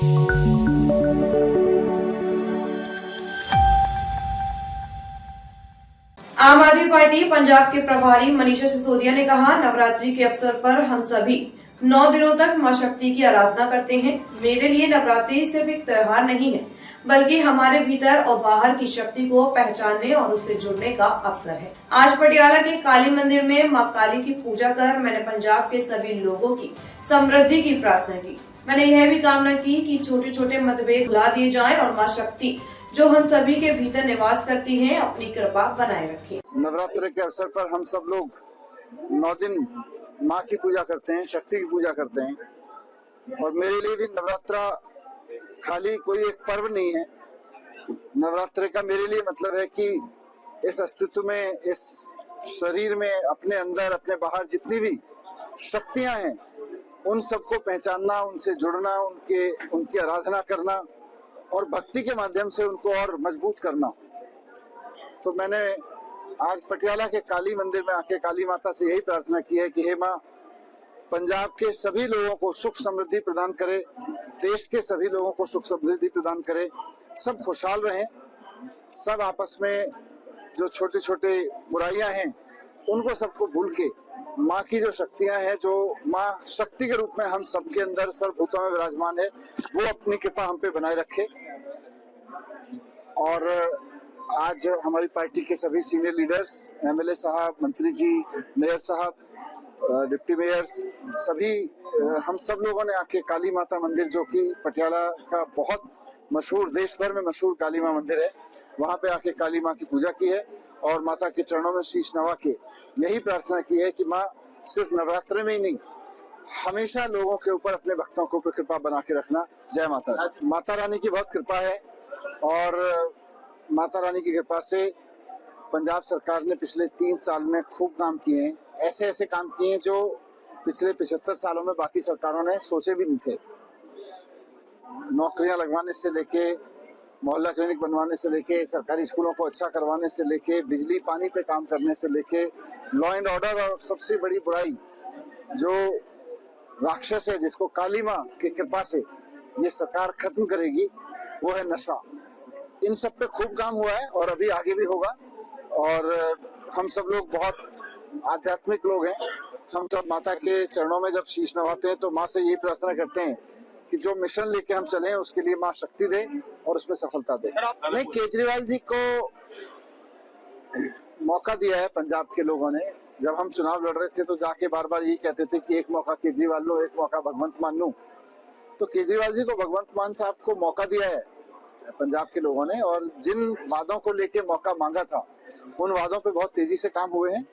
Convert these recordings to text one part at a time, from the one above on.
आम आदमी पार्टी पंजाब के प्रभारी मनीषा सिसोदिया ने कहा, नवरात्रि के अवसर पर हम सभी 9 दिनों तक मां शक्ति की आराधना करते हैं। मेरे लिए नवरात्रि सिर्फ एक त्योहार नहीं है, बल्कि हमारे भीतर और बाहर की शक्ति को पहचानने और उससे जुड़ने का अवसर है। आज पटियाला के काली मंदिर में मां काली की पूजा कर मैंने पंजाब के सभी लोगों की समृद्धि की प्रार्थना की। मैंने यह भी कामना की कि छोटे छोटे मतभेद भुला दिए जाएं और मां शक्ति जो हम सभी के भीतर निवास करती हैं, अपनी कृपा बनाए रखें। नवरात्र के अवसर पर हम सब लोग 9 दिन माँ की पूजा करते हैं, शक्ति की पूजा करते हैं। और मेरे लिए भी नवरात्रा खाली कोई एक पर्व नहीं है। नवरात्र का मेरे लिए मतलब है कि इस अस्तित्व में, इस शरीर में, अपने अंदर अपने बाहर जितनी भी शक्तियां हैं, उन सबको पहचानना, उनसे जुड़ना, उनकी आराधना करना और भक्ति के माध्यम से उनको और मजबूत करना। तो मैंने आज पटियाला के काली मंदिर में आके काली माता से यही प्रार्थना की है कि हे माँ, पंजाब के सभी लोगों को सुख समृद्धि प्रदान करे, देश के सभी लोगों को सुख समृद्धि प्रदान करे, सब खुशहाल रहें, सब आपस में जो छोटे छोटे बुराइयां हैं उनको सबको भूल के माँ की जो शक्तियां हैं, जो माँ शक्ति के रूप में हम सबके अंदर सर्वभूतों में विराजमान है, वो अपनी कृपा हम पे बनाए रखे। और आज हमारी पार्टी के सभी सीनियर लीडर्स, एमएलए साहब, मंत्री जी, मेयर साहब, डिप्टी मेयर्स, सभी हम सब लोगों ने आके काली माता मंदिर, जो कि पटियाला का बहुत मशहूर, देश भर में मशहूर काली माँ मंदिर है, वहाँ पे आके काली माँ की पूजा की है और माता के चरणों में शीश नवा के यही प्रार्थना की है कि माँ सिर्फ नवरात्र में ही नहीं, हमेशा लोगों के ऊपर, अपने भक्तों के ऊपर कृपा बना के रखना। जय माता। माता रानी की बहुत कृपा है और माता रानी की कृपा से पंजाब सरकार ने पिछले 3 साल में खूब काम किए हैं। ऐसे ऐसे काम किए हैं जो पिछले 75 सालों में बाकी सरकारों ने सोचे भी नहीं थे। नौकरियां लगवाने से लेके, मोहल्ला क्लिनिक बनवाने से लेके, सरकारी स्कूलों को अच्छा करवाने से लेके, बिजली पानी पे काम करने से लेके, लॉ एंड ऑर्डर, और सबसे बड़ी बुराई जो राक्षस है, जिसको काली माँ की कृपा से ये सरकार खत्म करेगी, वो है नशा। इन सब पे खूब काम हुआ है और अभी आगे भी होगा। और हम सब लोग बहुत आध्यात्मिक लोग हैं। हम सब माता के चरणों में जब शीश नवाते हैं तो माँ से यही प्रार्थना करते हैं कि जो मिशन लेके हम चले हैं उसके लिए माँ शक्ति दे और उसमें सफलता दे। नहीं, केजरीवाल जी को मौका दिया है पंजाब के लोगों ने। जब हम चुनाव लड़ रहे थे तो जाके बार बार यही कहते थे कि एक मौका केजरीवाल लो, एक मौका भगवंत मान लो। तो केजरीवाल जी को, भगवंत मान साहब को मौका दिया है पंजाब के लोगों ने, और जिन वादों को लेके मौका मांगा था उन वादों पे बहुत तेजी से काम हुए हैं।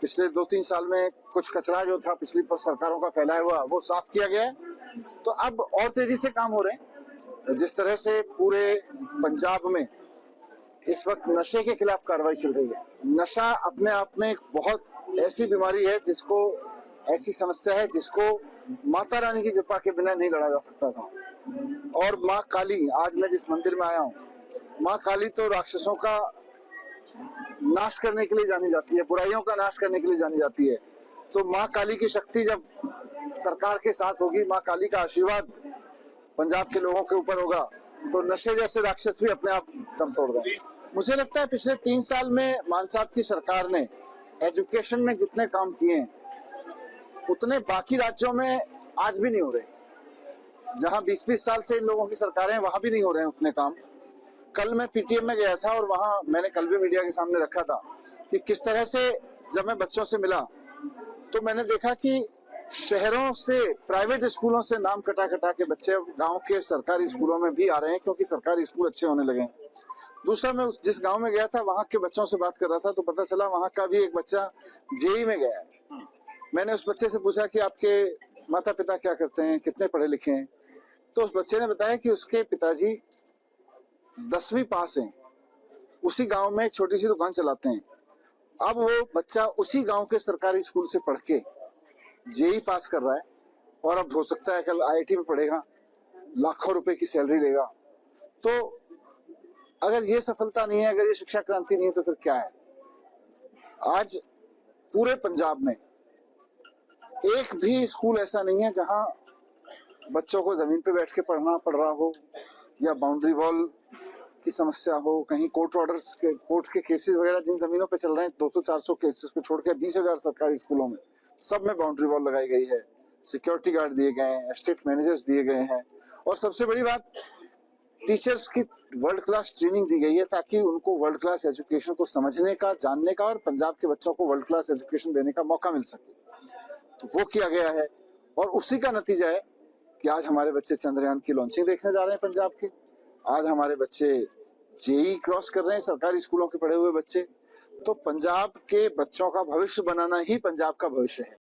पिछले 2-3 साल में कुछ कचरा जो था पिछली सरकारों का फैलाया हुआ, वो साफ किया गया है। तो अब और तेजी से काम हो रहे हैं। जिस तरह से पूरे पंजाब में इस वक्त नशे के खिलाफ कार्रवाई चल रही है। नशा अपने आप में एक बहुत ऐसी बीमारी है, जिसको, ऐसी समस्या है जिसको माता रानी की कृपा के बिना नहीं लड़ा जा सकता था। और माँ काली, आज मैं जिस मंदिर में आया हूँ, माँ काली तो राक्षसों का नाश करने के लिए जानी जाती है, बुराइयों का नाश करने के लिए जानी जाती है। तो माँ काली की शक्ति जब सरकार के साथ होगी, माँ काली का आशीर्वाद पंजाब के लोगों के ऊपर होगा, तो नशे जैसे राक्षस भी अपने आप दम तोड़ देंगे। मुझे लगता है पिछले 3 साल में मान साहब की सरकार ने एजुकेशन में जितने काम किए हैं उतने बाकी राज्यों में आज भी नहीं हो रहे। जहां 20-20 साल से इन लोगों की सरकारें हैं, वहां भी नहीं हो रहे हैं उतने काम। कल मैं पीटीएम में गया था और वहां मैंने कल भी मीडिया के सामने रखा था कि किस तरह से जब मैं बच्चों से मिला तो मैंने देखा कि शहरों से, प्राइवेट स्कूलों से नाम कटा कटा के बच्चे गांव के सरकारी स्कूलों में भी आ रहे हैं, क्योंकि सरकारी स्कूल अच्छे होने लगे हैं। दूसरा, मैं जिस गांव में गया था वहां के बच्चों से बात कर रहा था तो पता चला वहां का भी एक बच्चा जेईई में गया है। मैंने उस बच्चे से पूछा कि आपके माता पिता क्या करते हैं, कितने पढ़े लिखे हैं? तो उस बच्चे ने बताया कि उसके पिताजी 10वीं पास हैं, उसी गांव में एक छोटी सी दुकान चलाते हैं। अब वो बच्चा उसी गांव के सरकारी स्कूल से पढ़ के जेईई पास कर रहा है और अब हो सकता है कल आईआईटी में पढ़ेगा, लाखों रुपए की सैलरी लेगा। तो अगर ये सफलता नहीं है, अगर ये शिक्षा क्रांति नहीं है, तो फिर क्या है? आज पूरे पंजाब में एक भी स्कूल ऐसा नहीं है जहां बच्चों को जमीन पे बैठ के पढ़ना पड़ रहा हो, या बाउंड्री वॉल की समस्या हो, कहीं कोर्ट के केसेस वगैरह जिन जमीनों पे चल रहे हैं 200-400 केसेस को छोड़ के 20,000 सरकारी स्कूलों में सब में बाउंड्री वॉल लगाई गई है, सिक्योरिटी गार्ड दिए गए हैं, एस्टेट मैनेजर्स दिए गए हैं, और सबसे बड़ी बात टीचर्स की वर्ल्ड क्लास ट्रेनिंग दी गई है ताकि उनको वर्ल्ड क्लास एजुकेशन को समझने का, जानने का और पंजाब के बच्चों को वर्ल्ड क्लास एजुकेशन देने का मौका मिल सके। तो वो किया गया है और उसी का नतीजा है कि आज हमारे बच्चे चंद्रयान की लॉन्चिंग देखने जा रहे हैं पंजाब के। आज हमारे बच्चे जेई क्रॉस कर रहे हैं, सरकारी स्कूलों के पढ़े हुए बच्चे। तो पंजाब के बच्चों का भविष्य बनाना ही पंजाब का भविष्य है।